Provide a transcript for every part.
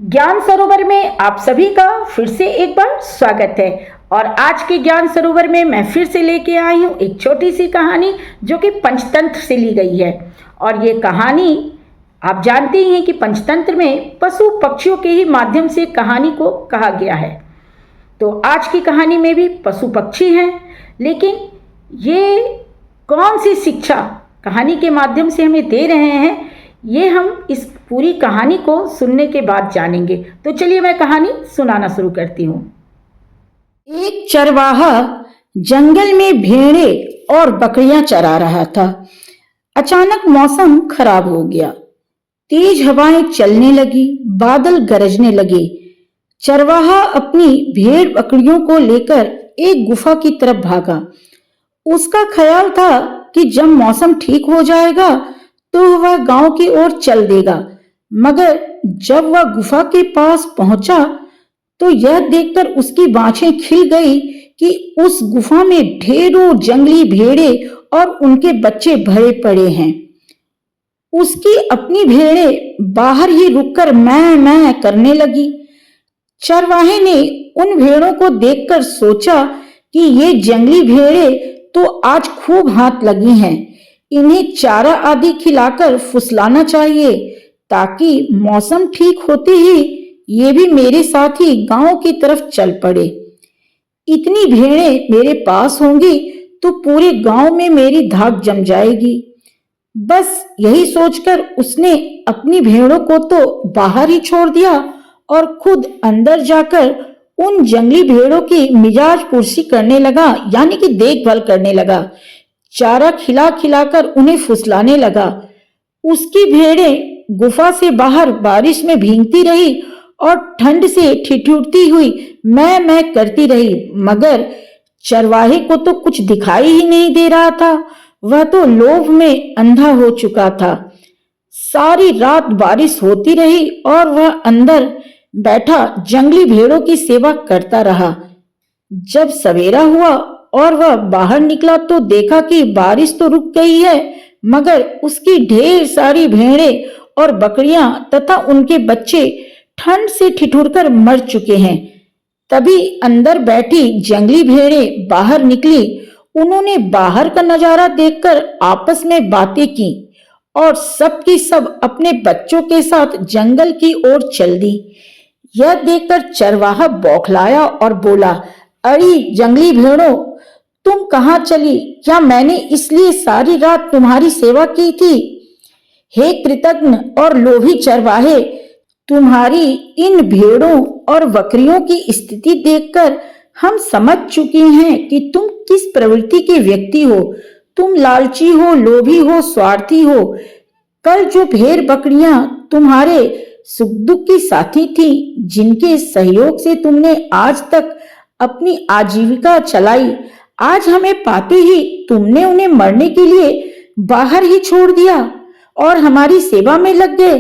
ज्ञान सरोवर में आप सभी का फिर से एक बार स्वागत है। और आज के ज्ञान सरोवर में मैं फिर से लेके आई हूँ एक छोटी सी कहानी जो कि पंचतंत्र से ली गई है। और ये कहानी आप जानते ही हैं कि पंचतंत्र में पशु पक्षियों के ही माध्यम से कहानी को कहा गया है। तो आज की कहानी में भी पशु पक्षी हैं, लेकिन ये कौन सी शिक्षा कहानी के माध्यम से हमें दे रहे हैं, ये हम इस पूरी कहानी को सुनने के बाद जानेंगे। तो चलिए मैं कहानी सुनाना शुरू करती हूँ। एक चरवाहा जंगल में भेड़ें और बकरियां चरा रहा था। अचानक मौसम खराब हो गया। तेज हवाएं चलने लगी, बादल गरजने लगे। चरवाहा अपनी भेड़ बकरियों को लेकर एक गुफा की तरफ भागा। उसका ख्याल था कि जब मौसम ठीक हो जाएगा तो वह गांव की ओर चल देगा। मगर जब वह गुफा के पास पहुंचा तो यह देखकर उसकी बाँछें खिल गई कि उस गुफा में ढेरों जंगली भेड़ें और उनके बच्चे भरे पड़े हैं। उसकी अपनी भेड़ें बाहर ही रुककर मैं करने लगी। चरवाहे ने उन भेड़ों को देखकर सोचा कि ये जंगली भेड़ें तो आज खूब हाथ लगी हैं, इन्हें चारा आदि खिलाकर फुसलाना चाहिए ताकि मौसम ठीक होते ही ये भी मेरे साथ ही गांव की तरफ चल पड़े। इतनी भेड़ें मेरे पास होंगी तो पूरे गांव में मेरी धाक जम जाएगी। बस यही सोचकर उसने अपनी भेड़ों को तो बाहर ही छोड़ दिया और खुद अंदर जाकर उन जंगली भेड़ों की मिजाज पुरसी करने लगा, यानी कि देखभाल करने लगा। चारा खिला खिलाकर उन्हें फुसलाने लगा। उसकी भेड़ें गुफा से बाहर बारिश में भीगती रही और ठंड से ठिठुरती हुई मैं करती रही, मगर चरवाहे को तो कुछ दिखाई ही नहीं दे रहा था। वह तो लोभ में अंधा हो चुका था। सारी रात बारिश होती रही और वह अंदर बैठा जंगली भेड़ों की सेवा करता रहा। जब सवेरा हुआ और वह बाहर निकला तो देखा कि बारिश तो रुक गई है, मगर उसकी ढेर सारी भेड़ें और बकरियां तथा उनके बच्चे ठंड से ठिठुरकर मर चुके हैं। तभी अंदर बैठी जंगली भेड़ें बाहर निकली। उन्होंने बाहर का नजारा देखकर आपस में बातें की और सब की सब अपने बच्चों के साथ जंगल की ओर चल दी। यह देखकर चरवाहा बौखलाया और बोला, अरे जंगली भेड़ों, तुम कहाँ चली? क्या मैंने इसलिए सारी रात तुम्हारी सेवा की थी? हे कृतज्ञ और लोभी चरवाहे, तुम्हारी इन भेड़ों और बकरियों की स्थिति देखकर हम समझ चुके हैं कि तुम किस प्रवृत्ति के व्यक्ति हो। तुम लालची हो, लोभी हो, स्वार्थी हो। कल जो भेड़ बकरियां तुम्हारे सुख दुख की साथी थी, जिनके सहयोग से तुमने आज तक अपनी आजीविका चलाई, आज हमें पाते ही तुमने उन्हें मरने के लिए बाहर ही छोड़ दिया और हमारी सेवा में लग गए।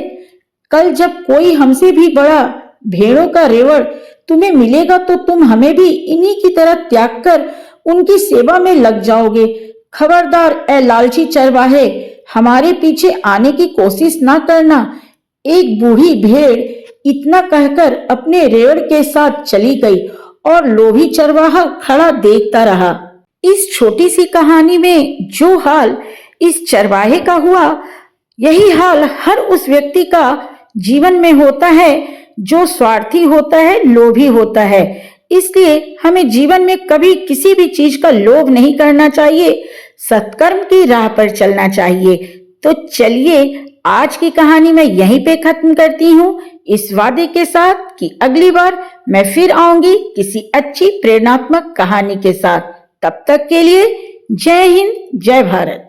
कल जब कोई हमसे भी बड़ा भेड़ों का रेवड़ तुम्हें मिलेगा तो तुम हमें भी इन्हीं की तरह त्याग कर उनकी सेवा में लग जाओगे। खबरदार ए लालची चरवाहे, हमारे पीछे आने की कोशिश ना करना। एक बूढ़ी भेड़ इतना कहकर अपने रेवड़ के साथ चली गई और लोभी चरवाहा खड़ा देखता रहा। इस छोटी सी कहानी में जो हाल इस चरवाहे का हुआ, यही हाल हर उस व्यक्ति का जीवन में होता है जो स्वार्थी होता है, लोभी होता है। इसलिए हमें जीवन में कभी किसी भी चीज का लोभ नहीं करना चाहिए, सत्कर्म की राह पर चलना चाहिए। तो चलिए आज की कहानी मैं यहीं पे खत्म करती हूँ, इस वादे के साथ कि अगली बार मैं फिर आऊंगी किसी अच्छी प्रेरणात्मक कहानी के साथ। तब तक के लिए जय हिंद, जय भारत।